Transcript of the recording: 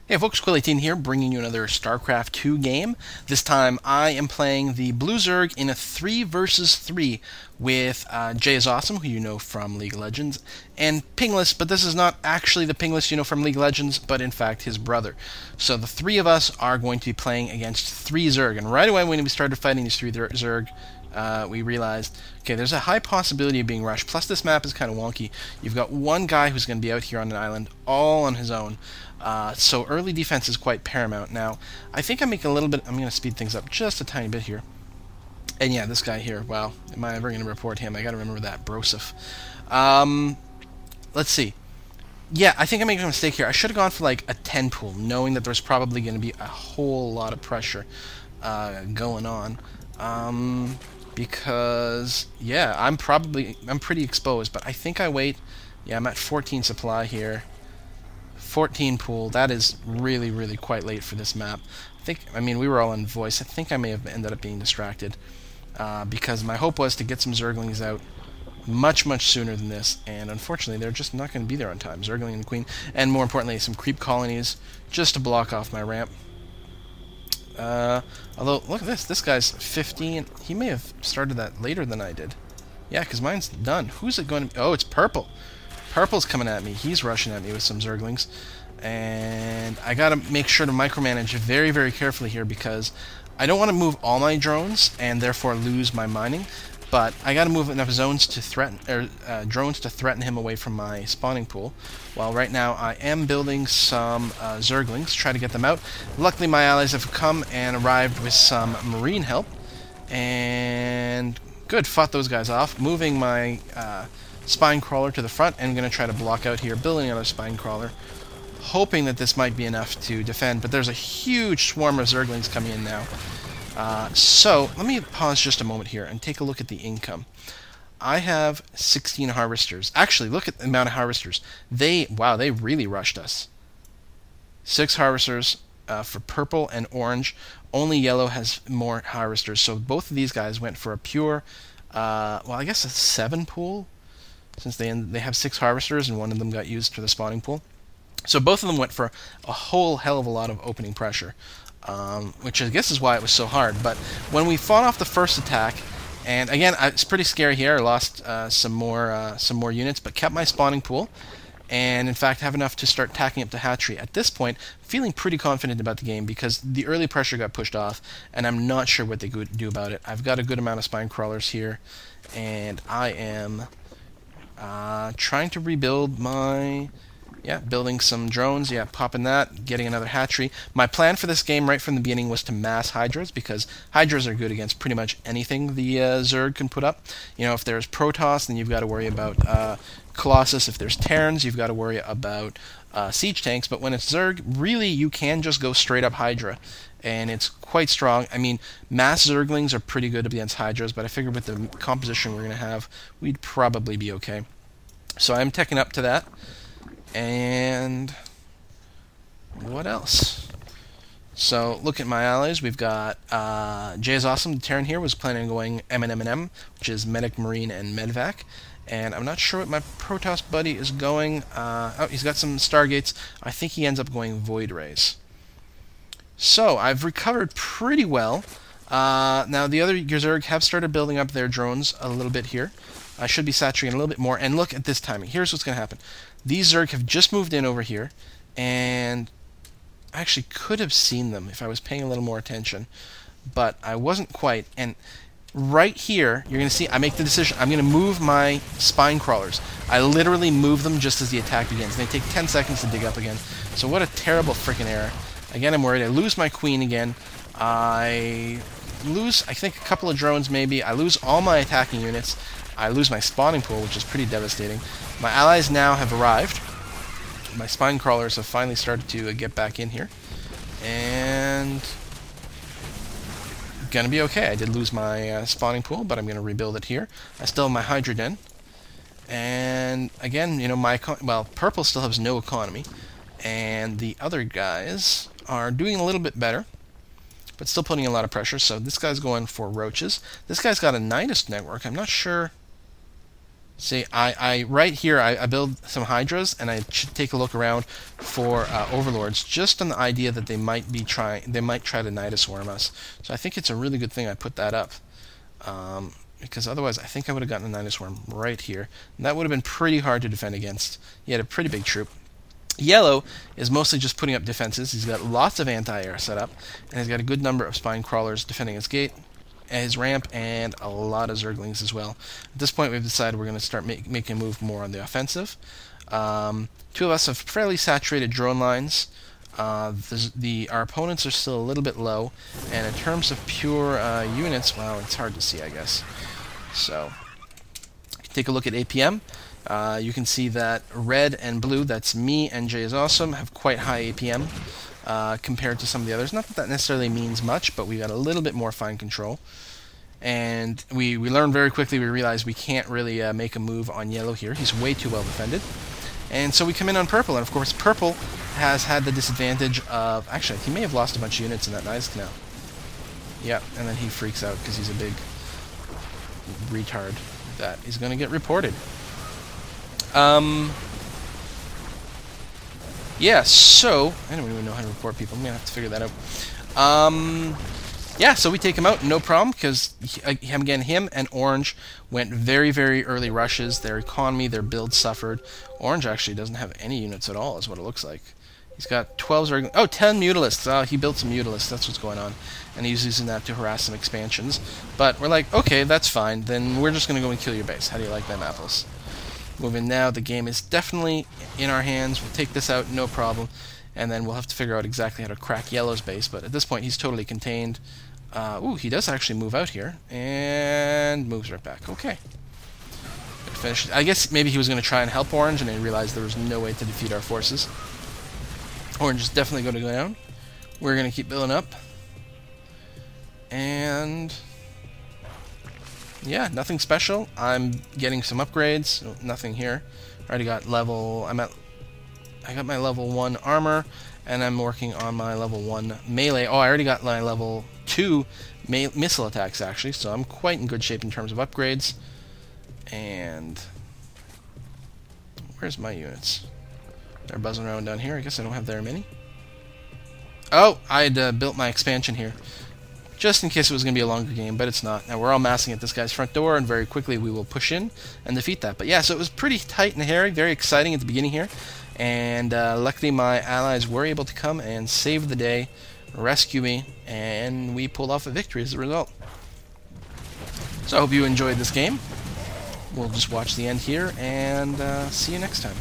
Hey folks, Quill18 here, bringing you another Starcraft 2 game. This time I am playing the Blue Zerg in a 3 versus 3 with Jay is Awesome, who you know from League of Legends, and Pingless, but this is not actually the Pingless you know from League of Legends, but in fact his brother. So the three of us are going to be playing against 3 Zerg, and right away when we started fighting these 3 Zerg, we realized, okay, there's a high possibility of being rushed, plus this map is kind of wonky. You've got one guy who's going to be out here on an island all on his own. So early defense is quite paramount. Now, I think I'm making a little bit, I'm going to speed things up just a tiny bit here. And yeah, this guy here, wow, am I ever going to report him? I got to remember that, Broseph. Let's see. Yeah, I think I'm making a mistake here. I should have gone for like a 10 pool, knowing that there's probably going to be a whole lot of pressure going on. Because, yeah, I'm pretty exposed, but I think I wait. Yeah, I'm at 14 supply here. 14 pool, that is really, really quite late for this map. I mean, we were all on voice. I think I may have ended up being distracted because my hope was to get some Zerglings out much, much sooner than this, and unfortunately they're just not going to be there on time. Zergling and Queen, and more importantly, some creep colonies just to block off my ramp. Although, look at this guy's 15. He may have started that later than I did. Yeah, because mine's done. Who's it going to be? Oh, it's Purple. Purple's coming at me. He's rushing at me with some Zerglings. And I gotta make sure to micromanage very, very carefully here because I don't want to move all my drones and therefore lose my mining. But I gotta move enough zones to threaten, drones to threaten him away from my spawning pool. While right now I am building some Zerglings, try to get them out. Luckily my allies have come and arrived with some marine help. And good, fought those guys off. Moving my spine crawler to the front, and I'm going to try to block out here, building another spine crawler, hoping that this might be enough to defend, but there's a huge swarm of Zerglings coming in now. So, let me pause just a moment here and take a look at the income. I have 16 harvesters. Actually, look at the amount of harvesters. Wow, they really rushed us. 6 harvesters for purple and orange. Only yellow has more harvesters, so both of these guys went for a pure, well, I guess a 7 pool? Since they have 6 harvesters and one of them got used for the spawning pool. So both of them went for a whole hell of a lot of opening pressure, which I guess is why it was so hard. But when we fought off the first attack, and again, it's pretty scary here. I lost some more units, but kept my spawning pool, and in fact have enough to start tacking up the hatchery. At this point, feeling pretty confident about the game because the early pressure got pushed off, and I'm not sure what they could do about it. I've got a good amount of spine crawlers here, and I am trying to rebuild my... Yeah, building some drones, yeah, popping that, getting another hatchery. My plan for this game right from the beginning was to mass hydras, because hydras are good against pretty much anything the Zerg can put up. You know, if there's Protoss, then you've got to worry about Colossus. If there's Terrans, you've got to worry about siege tanks. But when it's Zerg, really, you can just go straight up Hydra. And it's quite strong. I mean, mass Zerglings are pretty good against Hydras, but I figured with the composition we're going to have, we'd probably be okay. So I'm teching up to that. And what else? So look at my allies. We've got Jay is Awesome. The Terran here was planning on going M&M, which is Medic, Marine, and Medvac. And I'm not sure what my Protoss buddy is going. Oh, he's got some Stargates. I think he ends up going Void Rays. So I've recovered pretty well. Now the other Zerg have started building up their drones a little bit here. I should be saturating a little bit more. And look at this timing. Here's what's going to happen. These Zerg have just moved in over here, and I actually could have seen them if I was paying a little more attention, but I wasn't quite. And right here, you're going to see I make the decision. I'm going to move my spine crawlers. I literally move them just as the attack begins. And they take 10 seconds to dig up again. So what a terrible freaking error. Again, I'm worried. I lose my queen again. I lose, I think, a couple of drones maybe. I lose all my attacking units. I lose my spawning pool, which is pretty devastating. My allies now have arrived. My spine crawlers have finally started to get back in here. And... gonna be okay. I did lose my spawning pool, but I'm gonna rebuild it here. I still have my hydra den. And again, you know, well, purple still has no economy. And the other guys are doing a little bit better, but still putting a lot of pressure. So this guy's going for roaches. This guy's got a Nidus network. I'm not sure... See, I right here, I build some hydras, and I should take a look around for overlords, just on the idea that they might try to Niduswarm us. So I think it's a really good thing I put that up, because otherwise I think I would have gotten a Niduswarm right here, and that would have been pretty hard to defend against. He had a pretty big troop. Yellow is mostly just putting up defenses. He's got lots of anti-air set up, and he's got a good number of spine crawlers defending his gate, his ramp, and a lot of Zerglings as well. At this point, we've decided we're going to start making a move more on the offensive. Two of us have fairly saturated drone lines. Our opponents are still a little bit low, and in terms of pure units, well, it's hard to see, I guess. So, take a look at APM. You can see that red and blue, that's me and Jay is Awesome, have quite high APM compared to some of the others. Not that that necessarily means much, but we got a little bit more fine control. And we learned very quickly, we realized we can't really make a move on yellow here. He's way too well defended. And so we come in on purple, and of course purple has had the disadvantage of... Actually, he may have lost a bunch of units in that Knives Canal. Yeah, and then he freaks out because he's a big retard that is going to get reported. Yeah, so... I don't even know how to report people. I'm going to have to figure that out. Yeah, so we take him out, no problem, because, again, him and Orange went very, very early rushes. Their economy, their build suffered. Orange actually doesn't have any units at all, is what it looks like. He's got 12 Zerglings. Oh, 10 Mutalisks. Oh, he built some Mutalisks. That's what's going on. And he's using that to harass some expansions. But we're like, okay, that's fine. Then we're just going to go and kill your base. How do you like them apples? Moving now, the game is definitely in our hands. We'll take this out, no problem. And then we'll have to figure out exactly how to crack Yellow's base. But at this point, he's totally contained. Ooh, he does actually move out here. And moves right back. Okay. Finish. I guess maybe he was going to try and help Orange, and he realized there was no way to defeat our forces. Orange is definitely going to go down. We're going to keep building up. And... yeah, nothing special. I'm getting some upgrades. Nothing here. I already got level... I got my level 1 armor, and I'm working on my level 1 melee. Oh, I already got my level 2 missile attacks, actually, so I'm quite in good shape in terms of upgrades. And... where's my units? They're buzzing around down here. I guess I don't have very many. Oh, I'd built my expansion here, just in case it was going to be a longer game, but it's not. Now we're all massing at this guy's front door, and very quickly we will push in and defeat that. But yeah, so it was pretty tight and hairy, very exciting at the beginning here. And luckily my allies were able to come and save the day, rescue me, and we pulled off a victory as a result. So I hope you enjoyed this game. We'll just watch the end here, and see you next time.